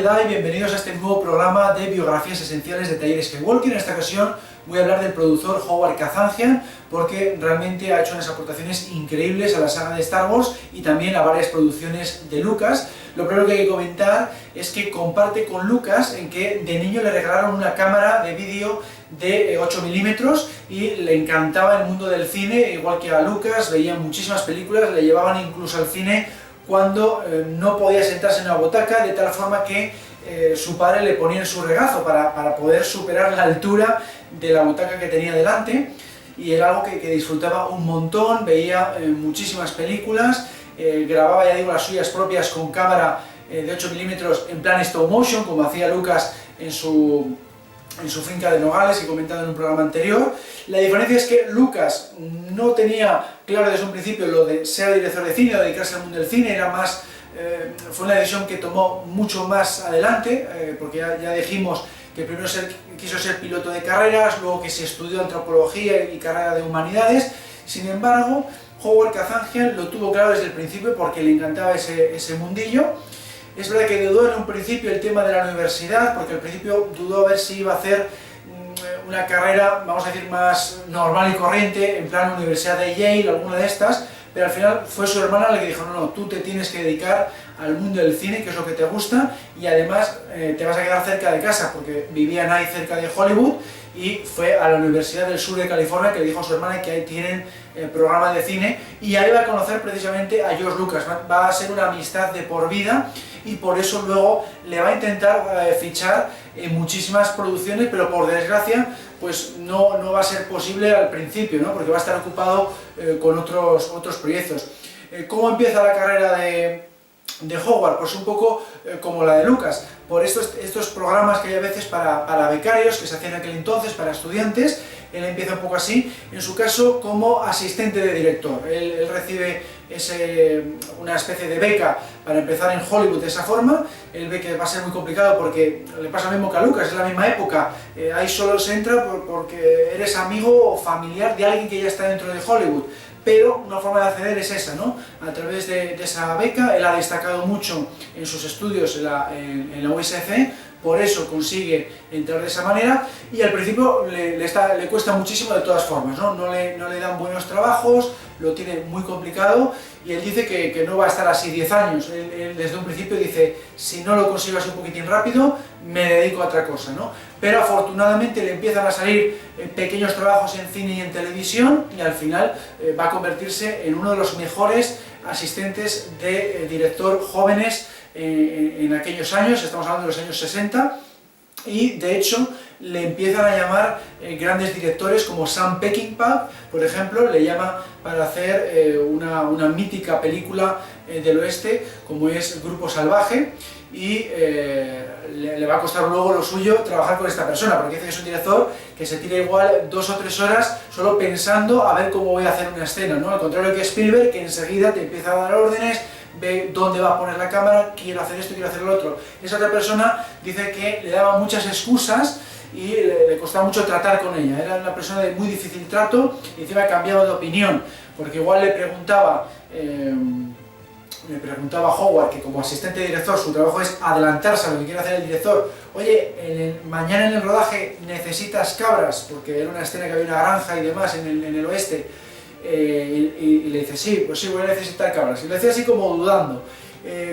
Jedi, bienvenidos a este nuevo programa de biografías esenciales de Talleres Skywalker. En esta ocasión voy a hablar del productor Howard Kazanjian porque realmente ha hecho unas aportaciones increíbles a la saga de Star Wars y también a varias producciones de Lucas. Lo primero que hay que comentar es que comparte con Lucas en que de niño le regalaron una cámara de vídeo de 8 milímetros y le encantaba el mundo del cine, igual que a Lucas, veía muchísimas películas, le llevaban incluso al cine cuando no podía sentarse en una butaca, de tal forma que su padre le ponía en su regazo para poder superar la altura de la butaca que tenía delante, y era algo que disfrutaba un montón, veía muchísimas películas, grababa, ya digo, las suyas propias con cámara de 8 milímetros en plan stop motion, como hacía Lucas en su finca de Nogales, que he comentado en un programa anterior. La diferencia es que Lucas no tenía claro desde un principio lo de ser director de cine o dedicarse al mundo del cine, era más, fue una decisión que tomó mucho más adelante, porque ya dijimos que primero quiso ser piloto de carreras, luego que se estudió antropología y carrera de humanidades. Sin embargo, Howard Kazanjian lo tuvo claro desde el principio porque le encantaba ese mundillo. Es verdad que dudó en un principio el tema de la universidad, porque al principio dudó a ver si iba a hacer una carrera, vamos a decir, más normal y corriente, en plan Universidad de Yale, alguna de estas, pero al final fue su hermana la que dijo, no, tú te tienes que dedicar al mundo del cine, que es lo que te gusta, y además te vas a quedar cerca de casa, porque vivían ahí cerca de Hollywood, y fue a la Universidad del Sur de California, que le dijo a su hermana que ahí tienen programa de cine, y ahí va a conocer precisamente a George Lucas. Va a ser una amistad de por vida, y por eso luego le va a intentar fichar en muchísimas producciones, pero por desgracia pues no va a ser posible al principio, ¿no? Porque va a estar ocupado con otros proyectos. ¿Cómo empieza la carrera de Howard? Pues un poco como la de Lucas, por estos programas que hay a veces para becarios, que se hacían en aquel entonces, para estudiantes. Él empieza un poco así, en su caso como asistente de director. Él recibe una especie de beca para empezar en Hollywood de esa forma. Él ve que va a ser muy complicado porque le pasa lo mismo que a Lucas, es la misma época. Ahí solo se entra porque eres amigo o familiar de alguien que ya está dentro de Hollywood. Pero una forma de acceder es esa, ¿no? A través de esa beca. Él ha destacado mucho en sus estudios en la USC, por eso consigue entrar de esa manera, y al principio le cuesta muchísimo de todas formas, ¿no? No le dan buenos trabajos, lo tiene muy complicado, y él dice que no va a estar así 10 años. Él desde un principio dice, si no lo consigo así un poquitín rápido, me dedico a otra cosa, ¿no? Pero afortunadamente le empiezan a salir pequeños trabajos en cine y en televisión, y al final va a convertirse en uno de los mejores asistentes de director jóvenes en aquellos años. Estamos hablando de los años 60, y de hecho le empiezan a llamar grandes directores como Sam Peckinpah, por ejemplo, le llama para hacer una mítica película del oeste como es Grupo Salvaje, y le va a costar luego lo suyo trabajar con esta persona, porque dice que es un director que se tira igual 2 o 3 horas solo pensando a ver cómo voy a hacer una escena, ¿no? Al contrario que Spielberg, que enseguida te empieza a dar órdenes, ve dónde va a poner la cámara, quiero hacer esto, quiero hacer lo otro. Esa otra persona dice que le daba muchas excusas y le costaba mucho tratar con ella. Era una persona de muy difícil trato, y encima cambiaba de opinión, porque igual le preguntaba a Howard, que como asistente de director su trabajo es adelantarse a lo que quiere hacer el director. Oye, mañana en el rodaje necesitas cabras, porque era una escena que había una granja y demás en el oeste. Y le dice, sí, pues sí, voy a necesitar cabras. Y le decía así como dudando,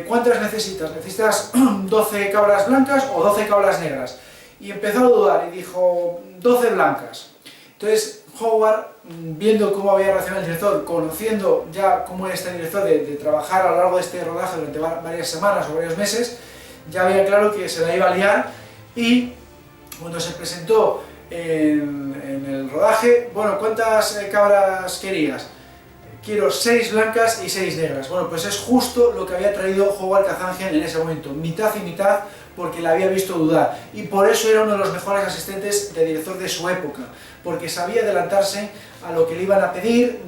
¿cuántas necesitas? ¿Necesitas 12 cabras blancas o 12 cabras negras? Y empezó a dudar y dijo, 12 blancas. Entonces Howard, viendo cómo había reaccionado el director, conociendo ya cómo era este director de trabajar a lo largo de este rodaje durante varias semanas o varios meses, ya había claro que se la iba a liar. Y cuando se presentó en el rodaje, bueno, ¿cuántas cabras querías? Quiero 6 blancas y 6 negras. Bueno, pues es justo lo que había traído Howard Kazanjian en ese momento, mitad y mitad, porque le había visto dudar, y por eso era uno de los mejores asistentes de director de su época, porque sabía adelantarse a lo que le iban a pedir,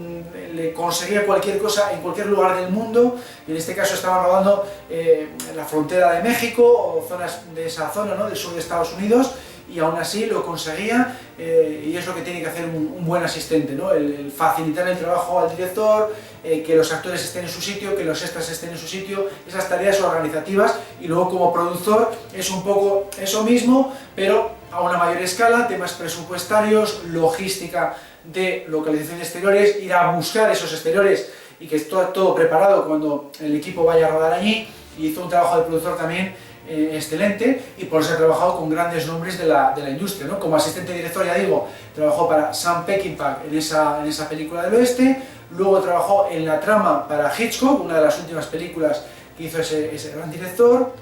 le conseguía cualquier cosa en cualquier lugar del mundo. En este caso estaban rodando en la frontera de México o zonas de esa zona, ¿no?, del sur de Estados Unidos, y aún así lo conseguía, y es lo que tiene que hacer un buen asistente, ¿no? El facilitar el trabajo al director, que los actores estén en su sitio, que los extras estén en su sitio, esas tareas organizativas, y luego como productor es un poco eso mismo, pero a una mayor escala, temas presupuestarios, logística de localización de exteriores, ir a buscar esos exteriores y que esté todo preparado cuando el equipo vaya a rodar allí, y hizo un trabajo de productor también excelente, y por eso ha trabajado con grandes nombres de la industria, ¿no? Como asistente director, ya digo, trabajó para Sam Peckinpah en esa película del oeste, luego trabajó en la trama para Hitchcock, una de las últimas películas que hizo ese gran director,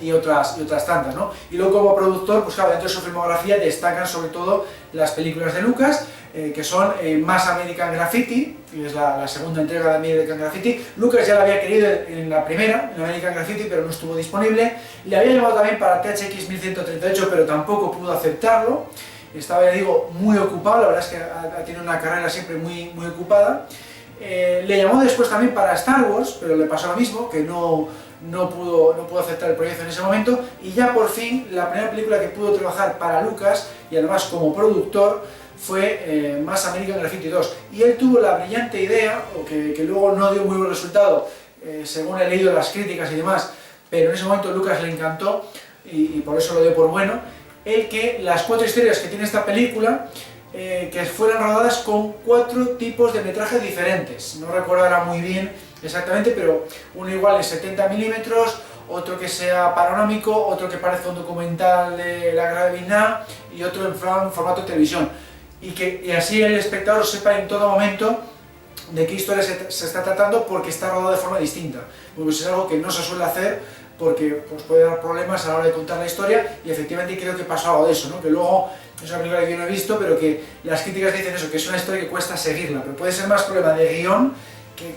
y otras tantas, ¿no? Y luego como productor, pues claro, dentro de su filmografía destacan sobre todo las películas de Lucas, que son Más American Graffiti, que es la segunda entrega de American Graffiti. Lucas ya la había querido en la primera, en American Graffiti, pero no estuvo disponible. Le había llamado también para THX 1138, pero tampoco pudo aceptarlo. Estaba, ya digo, muy ocupado, la verdad es que ha tenido una carrera siempre muy ocupada. Le llamó después también para Star Wars, pero le pasó lo mismo, que no pudo aceptar el proyecto en ese momento, y ya por fin la primera película que pudo trabajar para Lucas, y además como productor, fue Más American Graffiti 2, y él tuvo la brillante idea, o que luego no dio muy buen resultado, según he leído las críticas y demás, pero en ese momento Lucas le encantó, y por eso lo dio por bueno, el que las 4 historias que tiene esta película, que fueran rodadas con 4 tipos de metraje diferentes. No recuerdo ahora muy bien exactamente, pero uno igual es 70 milímetros, otro que sea panorámico, otro que parezca un documental de la guerra de Vietnam, y otro en formato de televisión. Y así el espectador sepa en todo momento de qué historia se está tratando, porque está rodado de forma distinta. Pues es algo que no se suele hacer, porque pues, puede dar problemas a la hora de contar la historia, y efectivamente creo que pasó algo de eso, ¿no? Que luego es una película que yo no he visto, pero que las críticas dicen eso, que es una historia que cuesta seguirla, pero puede ser más problema de guión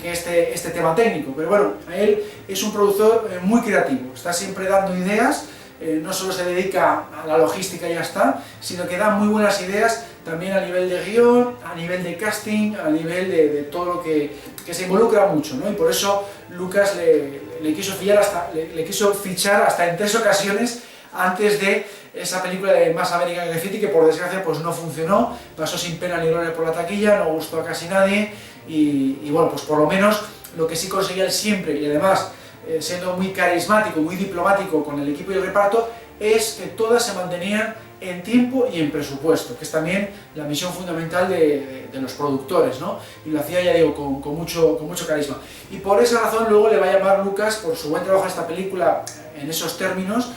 que este tema técnico. Pero bueno, él es un productor muy creativo, está siempre dando ideas, no solo se dedica a la logística y ya está, sino que da muy buenas ideas también a nivel de guión, a nivel de casting, a nivel de todo lo que se involucra mucho, ¿no? Y por eso Lucas le quiso fichar hasta en 3 ocasiones antes de esa película de Más American Graffiti, que por desgracia pues no funcionó, pasó sin pena ni gloria por la taquilla, no gustó a casi nadie, y bueno, pues por lo menos lo que sí conseguía él siempre, y además siendo muy carismático, muy diplomático con el equipo y el reparto, es que todas se mantenían en tiempo y en presupuesto, que es también la misión fundamental de los productores, ¿no? Y lo hacía, ya digo, con mucho carisma. Y por esa razón luego le va a llamar Lucas, por su buen trabajo en esta película, en esos términos,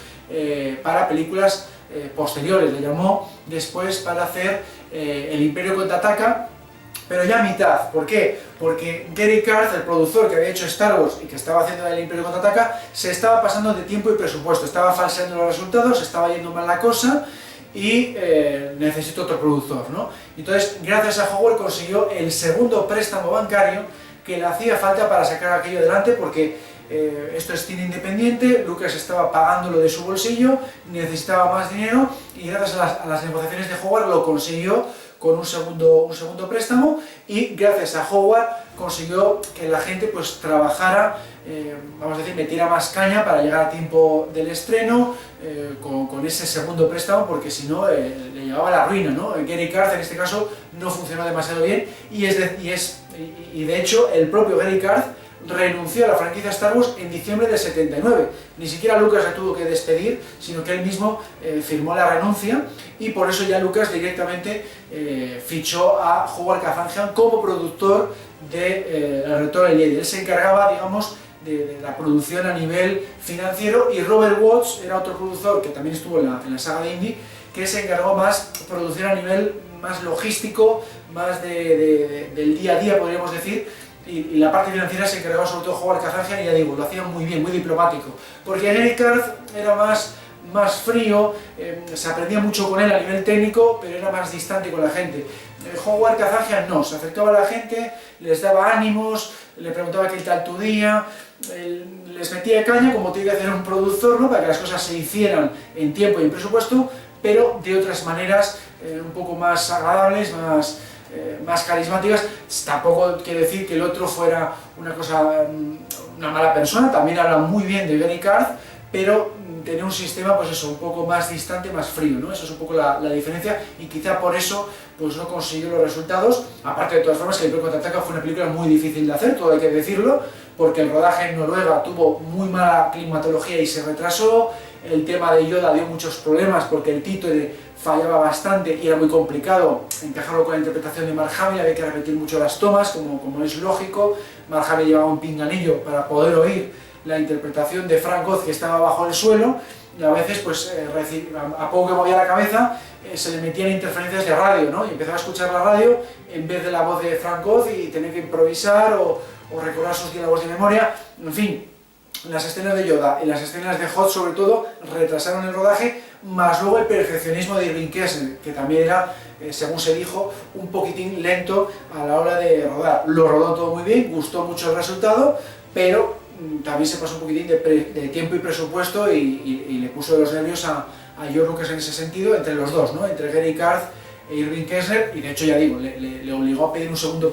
para películas posteriores. Le llamó después para hacer El Imperio Contraataca, pero ya a mitad. ¿Por qué? Porque Gary Carth, el productor que había hecho Star Wars y que estaba haciendo El Imperio Contraataca, se estaba pasando de tiempo y presupuesto, estaba falseando los resultados, estaba yendo mal la cosa, y necesito otro productor, ¿no? Entonces, gracias a Howard consiguió el segundo préstamo bancario que le hacía falta para sacar aquello adelante, porque esto es cine independiente, Lucas estaba pagándolo de su bolsillo, necesitaba más dinero, y gracias a las negociaciones de Howard lo consiguió con un segundo préstamo, y gracias a Howard consiguió que la gente pues trabajara, vamos a decir, metiera más caña para llegar a tiempo del estreno, con ese segundo préstamo, porque si no le llevaba a la ruina, ¿no? Gary Carth en este caso no funcionó demasiado bien, y de hecho el propio Gary Carth renunció a la franquicia Star Wars en diciembre del 79. Ni siquiera Lucas la tuvo que despedir, sino que él mismo firmó la renuncia, y por eso ya Lucas directamente fichó a Howard Kazanjian como productor de El Retorno del Jedi. Él se encargaba, digamos, de la producción a nivel financiero, y Robert Watts era otro productor que también estuvo en la saga de Indy, que se encargó más de producción a nivel más logístico, más del día a día, podríamos decir, y la parte financiera se encargaba sobre todo Howard Kazanjian, y ya digo, lo hacía muy bien, muy diplomático, porque Gary Carth era más frío, se aprendía mucho con él a nivel técnico, pero era más distante con la gente. Howard Kazanjian no, se acercaba a la gente, les daba ánimos, le preguntaba qué tal tu día, les metía caña como tiene que hacer un productor, ¿no? Para que las cosas se hicieran en tiempo y en presupuesto, pero de otras maneras un poco más agradables, más carismáticas. Tampoco quiere decir que el otro fuera una mala persona, también habla muy bien de Gary Carth, pero tener un sistema, pues eso, un poco más distante, más frío, ¿no? Eso es un poco la diferencia, y quizá por eso pues no consiguió los resultados. Aparte, de todas formas, que el Imperio Contraataca fue una película muy difícil de hacer, todo hay que decirlo, porque el rodaje en Noruega tuvo muy mala climatología y se retrasó. El tema de Yoda dio muchos problemas porque el títere fallaba bastante y era muy complicado encajarlo con la interpretación de Mark Hamill, había que repetir mucho las tomas, como es lógico. Mark Hamill llevaba un pinganillo para poder oír la interpretación de Frank Oz, que estaba bajo el suelo, y a veces, pues, a poco que movía la cabeza, se le metían interferencias de radio, ¿no? Y empezaba a escuchar la radio en vez de la voz de Frank Oz y tener que improvisar o recordar sus diálogos de memoria. En fin, las escenas de Yoda y las escenas de Hoth, sobre todo, retrasaron el rodaje, más luego el perfeccionismo de Irving Kershner, que también era, según se dijo, un poquitín lento a la hora de rodar. Lo rodó todo muy bien, gustó mucho el resultado, pero también se pasó un poquitín de tiempo y presupuesto y le puso de los nervios a George Lucas en ese sentido, entre los dos, ¿no? Entre Gary Karth e Irving Kershner, y de hecho, ya digo, le obligó a pedir un segundo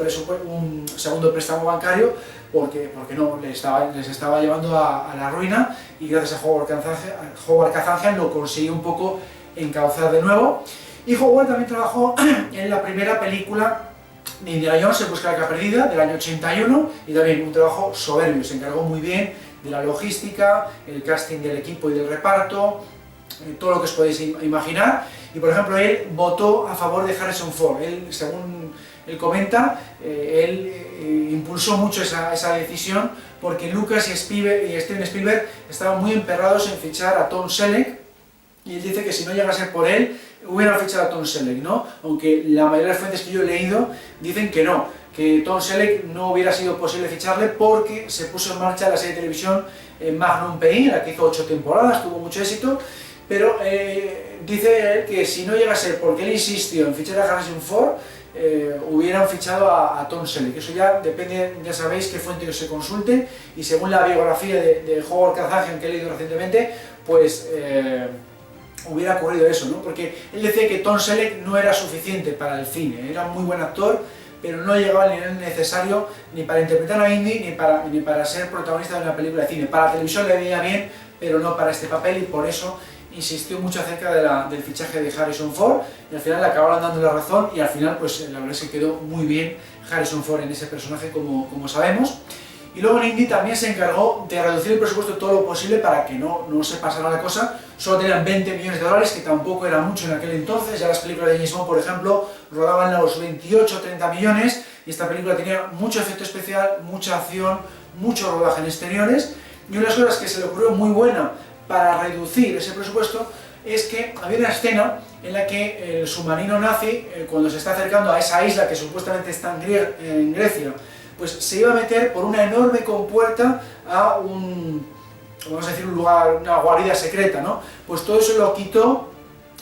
préstamo bancario porque no, les estaba llevando a la ruina, y gracias a Howard Kazanjian lo consiguió un poco encauzar de nuevo. Y Howard también trabajó en la primera película de Indiana Jones, En busca de la arca perdida, del año 81, y también un trabajo soberbio, se encargó muy bien de la logística, el casting del equipo y del reparto, todo lo que os podéis imaginar. Y por ejemplo, él votó a favor de Harrison Ford. Él, según él comenta, impulsó mucho esa decisión, porque Lucas y Steven Spielberg estaban muy emperrados en fichar a Tom Selleck, y él dice que si no llega a ser por él, hubieran fichado a Tom Selleck, ¿no? Aunque la mayoría de las fuentes que yo he leído dicen que no, que Tom Selleck no hubiera sido posible ficharle porque se puso en marcha la serie de televisión Magnum PI, la que hizo 8 temporadas, tuvo mucho éxito, pero dice él que si no llega a ser porque él insistió en fichar a Harrison Ford, hubieran fichado a Tom Selleck. Eso ya depende, ya sabéis qué fuente que se consulte, y según la biografía de Howard Kazanjian que he leído recientemente, pues hubiera ocurrido eso, ¿no? Porque él decía que Tom Selleck no era suficiente para el cine, era un muy buen actor, pero no llegaba al nivel necesario ni para interpretar a Indy ni para ser protagonista de una película de cine. Para la televisión le veía bien, pero no para este papel, y por eso insistió mucho acerca del fichaje de Harrison Ford, y al final le acabaron dando la razón, y al final, pues la verdad es que quedó muy bien Harrison Ford en ese personaje, como sabemos. Y luego en Indy también se encargó de reducir el presupuesto todo lo posible para que no se pasara la cosa. Solo tenían 20 millones de dólares, que tampoco era mucho en aquel entonces. Ya las películas de James Bond, por ejemplo, rodaban los 28 o 30 millones, y esta película tenía mucho efecto especial, mucha acción, mucho rodaje en exteriores. Y una de las cosas que se le ocurrió muy buena para reducir ese presupuesto es que había una escena en la que el submarino nazi, cuando se está acercando a esa isla que supuestamente está en Grecia, pues se iba a meter por una enorme compuerta a vamos a decir, un lugar, una guarida secreta, ¿no? Pues todo eso lo quitó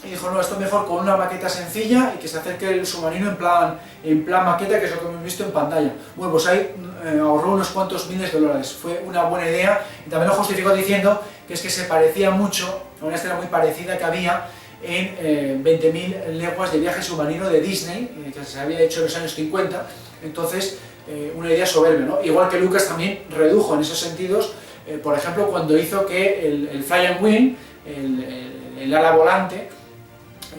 y dijo, no, esto mejor con una maqueta sencilla y que se acerque el submarino en plan maqueta, que es lo que hemos visto en pantalla. Bueno, pues ahí ahorró unos cuantos miles de dólares, fue una buena idea, y también lo justificó diciendo que es que se parecía mucho a una escena muy parecida que había en 20.000 leguas de viaje submarino de Disney, que se había hecho en los años 50, entonces una idea soberbia, ¿no? Igual que Lucas también redujo en esos sentidos, por ejemplo, cuando hizo que el Flying Wing, el ala volante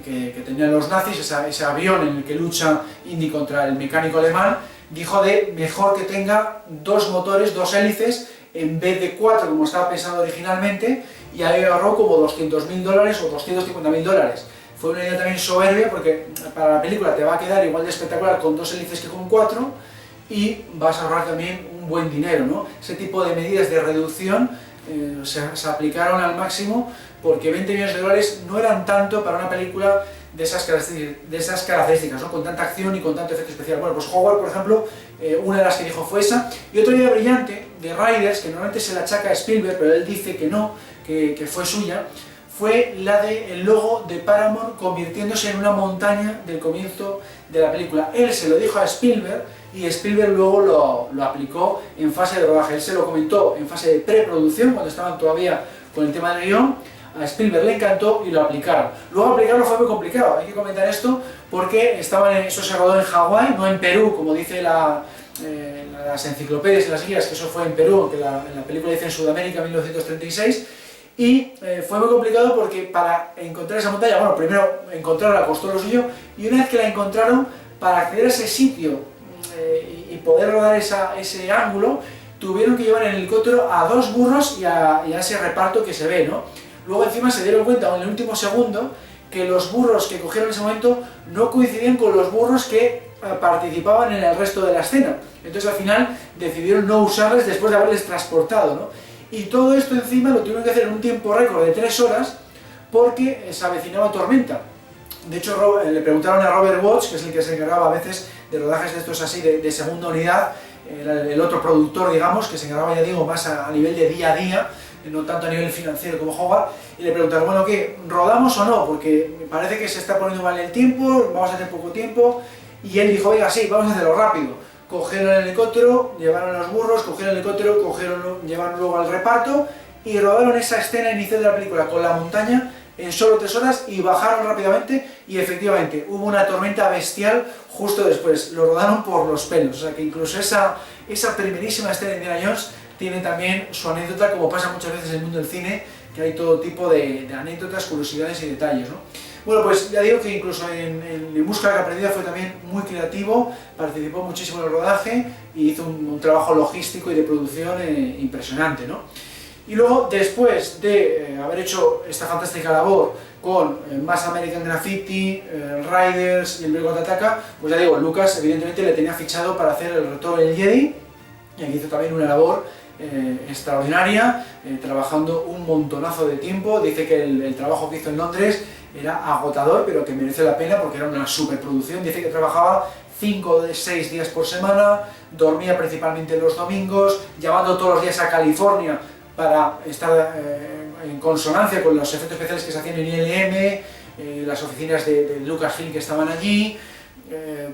que tenían los nazis, ese avión en el que lucha Indy contra el mecánico alemán, dijo de mejor que tenga 2 motores, 2 hélices, en vez de 4 como estaba pensado originalmente, y ahí ahorró como $200.000 o $250.000. Fue una idea también soberbia, porque para la película te va a quedar igual de espectacular con 2 hélices que con 4, y vas a ahorrar también un buen dinero, ¿no? Ese tipo de medidas de reducción se aplicaron al máximo, porque 20 millones de dólares no eran tanto para una película de esas características, ¿no? Con tanta acción y con tanto efecto especial. Bueno, pues Howard, por ejemplo, una de las que dijo fue esa, y otra idea brillante de Riders, que normalmente se la achaca a Spielberg, pero él dice que no, que fue suya, fue la del logo de Paramount convirtiéndose en una montaña del comienzo de la película. Él se lo dijo a Spielberg, y Spielberg luego lo aplicó en fase de rodaje. Él se lo comentó en fase de preproducción, cuando estaban todavía con el tema del guión. A Spielberg le encantó y lo aplicaron. Luego aplicarlo fue muy complicado, hay que comentar esto, porque eso se rodó en Hawái, no en Perú, como dice las enciclopedias y las guías, que eso fue en Perú, aunque la película dice en Sudamérica, 1936, Y fue muy complicado porque para encontrar esa montaña, bueno, primero encontrarla costó lo suyo, y una vez que la encontraron, para acceder a ese sitio y poder rodar ese ángulo, tuvieron que llevar en el helicóptero a 2 burros y a ese reparto que se ve, ¿no? Luego encima se dieron cuenta en el último segundo que los burros que cogieron en ese momento no coincidían con los burros que participaban en el resto de la escena. Entonces al final decidieron no usarles después de haberles transportado, ¿no? Y todo esto encima lo tuvieron que hacer en un tiempo récord de 3 horas porque se avecinaba tormenta. De hecho, le preguntaron a Robert Watts, que es el que se encargaba a veces de rodajes de estos así de segunda unidad, el otro productor, digamos, que se encargaba, ya digo, más a nivel de día a día, no tanto a nivel financiero como Howard, y le preguntaron, bueno, ¿qué? ¿Rodamos o no? Porque me parece que se está poniendo mal el tiempo, vamos a hacer poco tiempo, y él dijo, oiga, sí, vamos a hacerlo rápido. Cogieron el helicóptero, llevaron los burros, cogieron el helicóptero, llevaron luego al reparto, y rodaron esa escena inicial de la película con la montaña en solo 3 horas y bajaron rápidamente, y efectivamente hubo una tormenta bestial justo después, lo rodaron por los pelos, o sea que incluso esa primerísima escena de Indiana Jones tiene también su anécdota, como pasa muchas veces en el mundo del cine, que hay todo tipo de anécdotas, curiosidades y detalles, ¿no? Bueno, pues ya digo que incluso en Busca de la Perdida fue también muy creativo, participó muchísimo en el rodaje y hizo un trabajo logístico y de producción impresionante, ¿no? Y luego, después de haber hecho esta fantástica labor con Mass American Graffiti, Riders y el Imperio Contraataca, pues ya digo, Lucas evidentemente le tenía fichado para hacer el Retorno del Jedi, y aquí hizo también una labor extraordinaria, trabajando un montonazo de tiempo. Dice que el trabajo que hizo en Londres era agotador, pero que merece la pena porque era una superproducción. Dice que trabajaba 5 o 6 días por semana, dormía principalmente los domingos, llamando todos los días a California para estar en consonancia con los efectos especiales que se hacían en ILM, las oficinas de Lucasfilm que estaban allí.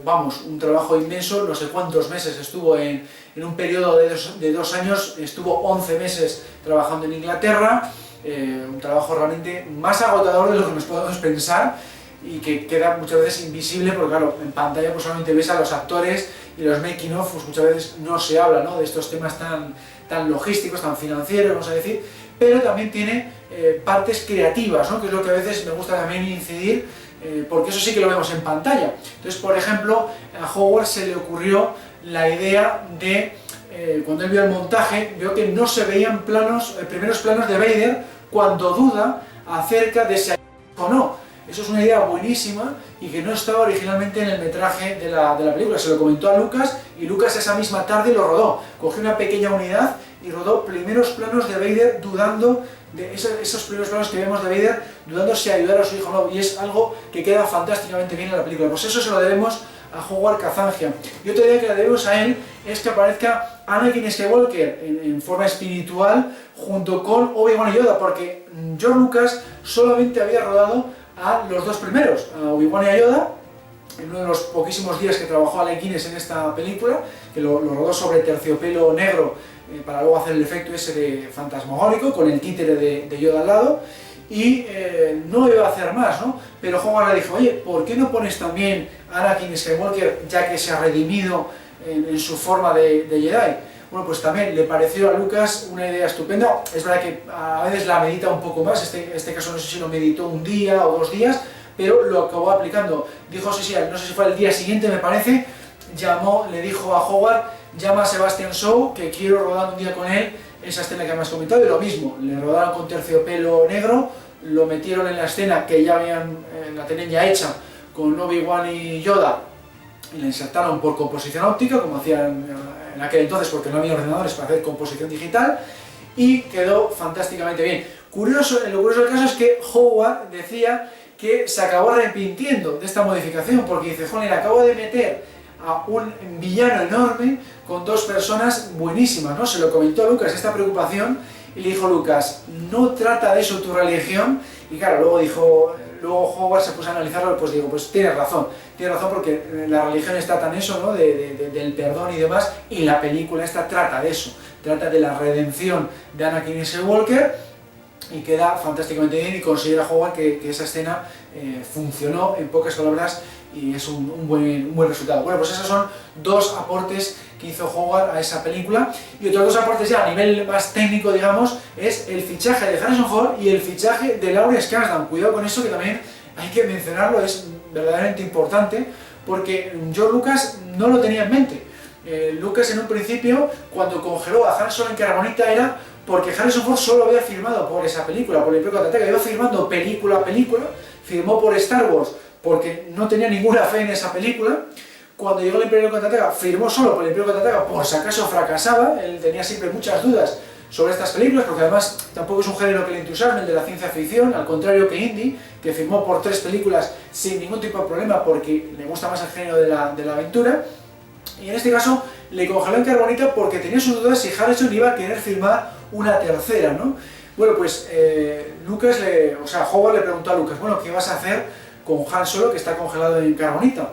Vamos, un trabajo inmenso, no sé cuántos meses estuvo en un periodo de 2 años, estuvo 11 meses trabajando en Inglaterra, un trabajo realmente más agotador de lo que nos podemos pensar y que queda muchas veces invisible porque claro, en pantalla pues solamente ves a los actores y los making of, pues muchas veces no se habla, ¿no?, de estos temas tan logísticos, tan financieros, vamos a decir, pero también tiene partes creativas, ¿no?, que es lo que a veces me gusta también incidir, porque eso sí que lo vemos en pantalla. Entonces, por ejemplo, a Howard se le ocurrió la idea de, cuando él vio el montaje, vio que no se veían primeros planos de Vader cuando duda acerca de si hay o no. Eso es una idea buenísima y que no estaba originalmente en el metraje de la película. Se lo comentó a Lucas y Lucas esa misma tarde lo rodó. Cogió una pequeña unidad y rodó primeros planos de Vader dudando de esos primeros planos que vemos de Vader, dudando si ayudar a su hijo o no, y es algo que queda fantásticamente bien en la película. Pues eso se lo debemos a Howard Kazanjian. Y otra idea que le debemos a él es que aparezca Anakin Skywalker en forma espiritual junto con Obi-Wan y Yoda, porque George Lucas solamente había rodado a los 2 primeros, a Obi-Wan y a Yoda, en uno de los poquísimos días que trabajó Alec Guinness en esta película, que lo rodó sobre terciopelo negro, para luego hacer el efecto ese de fantasmagórico, con el títere de Yoda al lado, y no iba a hacer más, ¿no? Pero Howard le dijo, oye, ¿por qué no pones también a Anakin Skywalker, ya que se ha redimido en su forma de Jedi? Bueno, pues también le pareció a Lucas una idea estupenda. Es verdad que a veces la medita un poco más, este caso no sé si lo meditó un día o 2 días, pero lo acabó aplicando. Dijo, sí, no sé si fue el día siguiente, me parece, le dijo a Howard, llama a Sebastian Shaw, que quiero rodar un día con él esa escena que me has comentado, y lo mismo, le rodaron con terciopelo negro, lo metieron en la escena que ya la tenían ya hecha con Obi-Wan y Yoda, y la insertaron por composición óptica, como hacían en aquel entonces, porque no había ordenadores para hacer composición digital, y quedó fantásticamente bien. Lo curioso del caso es que Howard decía que se acabó arrepintiendo de esta modificación, porque dice, joder, acabo de meter a un villano enorme con 2 personas buenísimas, ¿no? Se lo comentó a Lucas esta preocupación y le dijo Lucas, no trata de eso tu religión, y claro, luego Howard se puso a analizarlo, pues digo, pues tienes razón porque la religión está tan eso, ¿no?, del perdón y demás, y la película esta trata de eso, trata de la redención de Anakin Skywalker, y queda fantásticamente bien, y considera Howard que esa escena funcionó, en pocas palabras, y es un buen resultado. Bueno, pues esos son dos aportes que hizo Howard a esa película. Y otros dos aportes ya a nivel más técnico, digamos, es el fichaje de Harrison Ford y el fichaje de Lawrence Kasdan. Cuidado con eso, que también hay que mencionarlo, es verdaderamente importante, porque George Lucas no lo tenía en mente. Lucas en un principio, cuando congeló a Han Solo en Carbonita, era porque Harrison Ford solo había firmado por esa película, por el Imperio Contraataca, iba firmando película a película, firmó por Star Wars porque no tenía ninguna fe en esa película. Cuando llegó el Imperio Contraataca, firmó solo por el Imperio Contraataca por si acaso fracasaba. Él tenía siempre muchas dudas sobre estas películas, porque además tampoco es un género que le entusiasme, el de la ciencia ficción, al contrario que Indy, que firmó por 3 películas sin ningún tipo de problema porque le gusta más el género de la aventura. Y en este caso le congeló en Carbonita porque tenía sus dudas si Harrison iba a querer firmar una tercera, ¿no? Bueno, pues Howard le preguntó a Lucas, bueno, ¿qué vas a hacer con Han Solo que está congelado en Carbonita?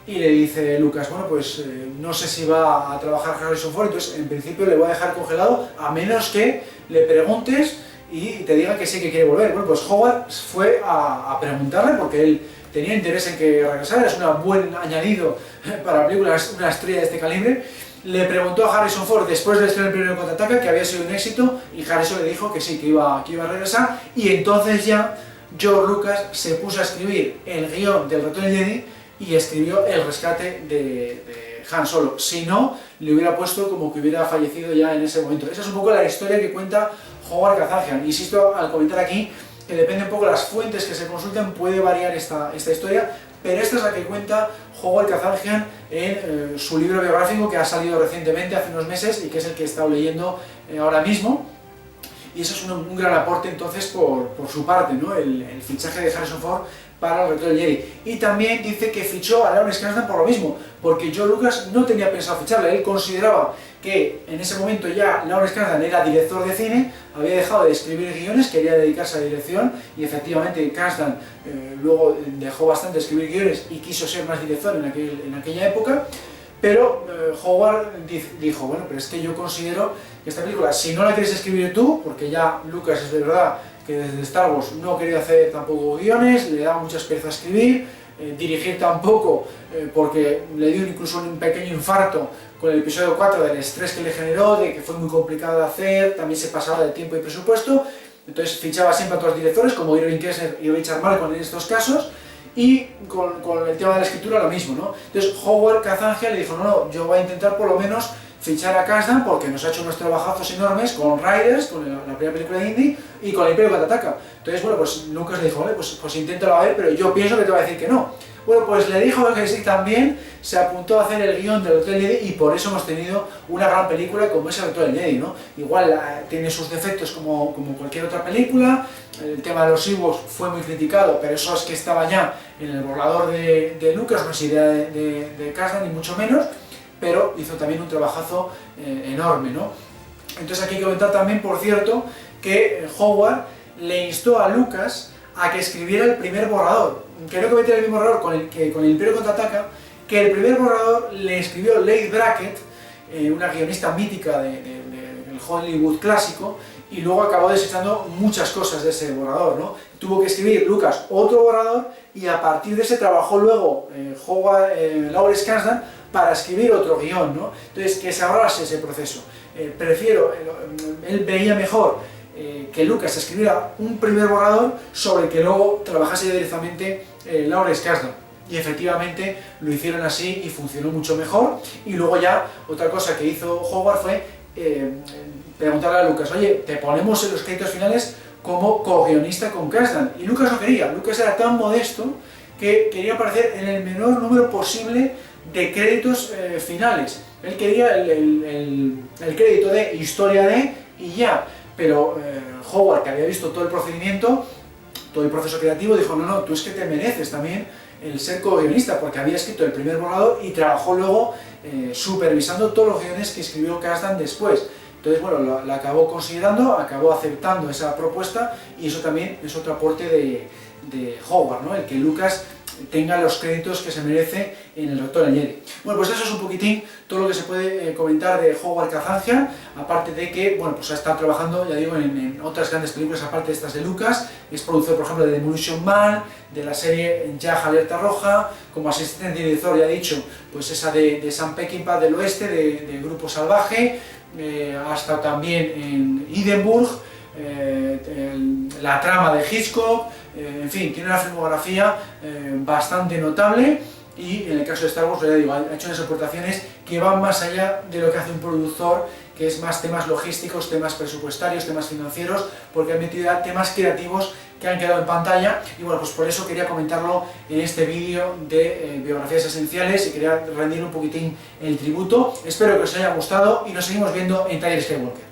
Y le dice Lucas, bueno, pues no sé si va a trabajar Harrison Ford, entonces en principio le voy a dejar congelado a menos que le preguntes y te diga que sí que quiere volver. Bueno, pues Howard fue a preguntarle porque él tenía interés en que regresara, es un buen añadido para películas, una estrella de este calibre. Le preguntó a Harrison Ford después de estrenar el Imperio Contraataca que había sido un éxito y Harrison le dijo que sí, que iba a regresar, y entonces ya George Lucas se puso a escribir el guión del Retorno del Jedi y escribió el rescate de Han Solo. Si no, le hubiera puesto como que hubiera fallecido ya en ese momento. Esa es un poco la historia que cuenta Howard Kazanjian. Insisto al comentar aquí que depende un poco de las fuentes que se consulten, puede variar esta historia, pero esta es la que cuenta Howard Kazanjian en su libro biográfico que ha salido recientemente, hace unos meses, y que es el que he estado leyendo ahora mismo. Y eso es un gran aporte entonces por su parte, ¿no? El fichaje de Harrison Ford para el Retorno del Jedi. Y también dice que fichó a Lawrence Kasdan por lo mismo, porque George Lucas no tenía pensado ficharle. Él consideraba que en ese momento ya Lawrence Kasdan era director de cine, había dejado de escribir guiones, quería dedicarse a la dirección, y efectivamente Kasdan luego dejó bastante de escribir guiones y quiso ser más director en aquella época. Pero Howard dijo, bueno, pero es que yo considero que esta película, si no la quieres escribir tú, porque ya Lucas es de verdad que desde Star Wars no quería hacer tampoco guiones, le daba muchas pereza a escribir, dirigir tampoco, porque le dio incluso un pequeño infarto con el episodio 4 del estrés que le generó, de que fue muy complicado de hacer, también se pasaba de tiempo y presupuesto, entonces fichaba siempre a otros directores como Irving Kershner y Richard Malcolm en estos casos. Y con el tema de la escritura lo mismo, ¿no? Entonces Howard Kazanjian le dijo, no, yo voy a intentar por lo menos fichar a Kasdan porque nos ha hecho unos trabajazos enormes con Riders, con la primera película de Indy, y con el Imperio Contraataca. Entonces, bueno, pues Lucas le dijo, vale, pues inténtalo a ver, pero yo pienso que te va a decir que no. Bueno, pues le dijo que sí también, se apuntó a hacer el guión del Retorno del Jedi y por eso hemos tenido una gran película como es el Retorno del Jedi, ¿no? Igual tiene sus defectos como cualquier otra película, el tema de los Ewoks fue muy criticado, pero eso es que estaba ya en el borrador de Lucas, no es idea de Kasdan ni mucho menos, pero hizo también un trabajazo enorme, ¿no? Entonces aquí hay que comentar también, por cierto, que Howard le instó a Lucas a que escribiera el primer borrador. Creo que metiera el mismo error con el Imperio Contraataca, que el primer borrador le escribió Leigh Brackett, una guionista mítica del Hollywood clásico, y luego acabó desechando muchas cosas de ese borrador, ¿no? Tuvo que escribir Lucas otro borrador y a partir de ese trabajó luego Lawrence Kasdan para escribir otro guión, ¿no? Entonces, que se ahorrase ese proceso. Él veía mejor que Lucas escribiera un primer borrador sobre el que luego trabajase directamente Lawrence Kasdan. Y efectivamente lo hicieron así y funcionó mucho mejor. Y luego ya otra cosa que hizo Howard fue preguntarle a Lucas, oye, te ponemos en los créditos finales como co-guionista con Kasdan. Y Lucas no quería. Lucas era tan modesto que quería aparecer en el menor número posible de créditos finales. Él quería el crédito de historia de y ya. Pero Howard, que había visto todo el procedimiento, todo el proceso creativo, dijo, no, tú es que te mereces también el ser co-guionista, porque había escrito el primer borrador y trabajó luego supervisando todos los guiones que escribió Kasdan después. Entonces, bueno, la acabó considerando, acabó aceptando esa propuesta, y eso también es otro aporte de Howard, ¿no? El que Lucas tenga los créditos que se merece en el reactor Jedi. Bueno, pues eso es un poquitín todo lo que se puede comentar de Howard Kazanjian, aparte de que, bueno, pues ha estado trabajando, ya digo, en otras grandes películas aparte de estas de Lucas. Es productor, por ejemplo, de Demolition Man, de la serie Jag Alerta Roja, como asistente de director, ya he dicho, pues esa de Sam Peckinpah del Oeste, de Grupo Salvaje, hasta también en Hindenburg, la trama de Hitchcock, en fin, tiene una filmografía bastante notable. Y en el caso de Star Wars, ya digo, ha hecho unas aportaciones que van más allá de lo que hace un productor, que es más temas logísticos, temas presupuestarios, temas financieros, porque ha metido ya temas creativos que han quedado en pantalla. Y bueno, pues por eso quería comentarlo en este vídeo de biografías esenciales y quería rendir un poquitín el tributo. Espero que os haya gustado y nos seguimos viendo en Taller Skywalker.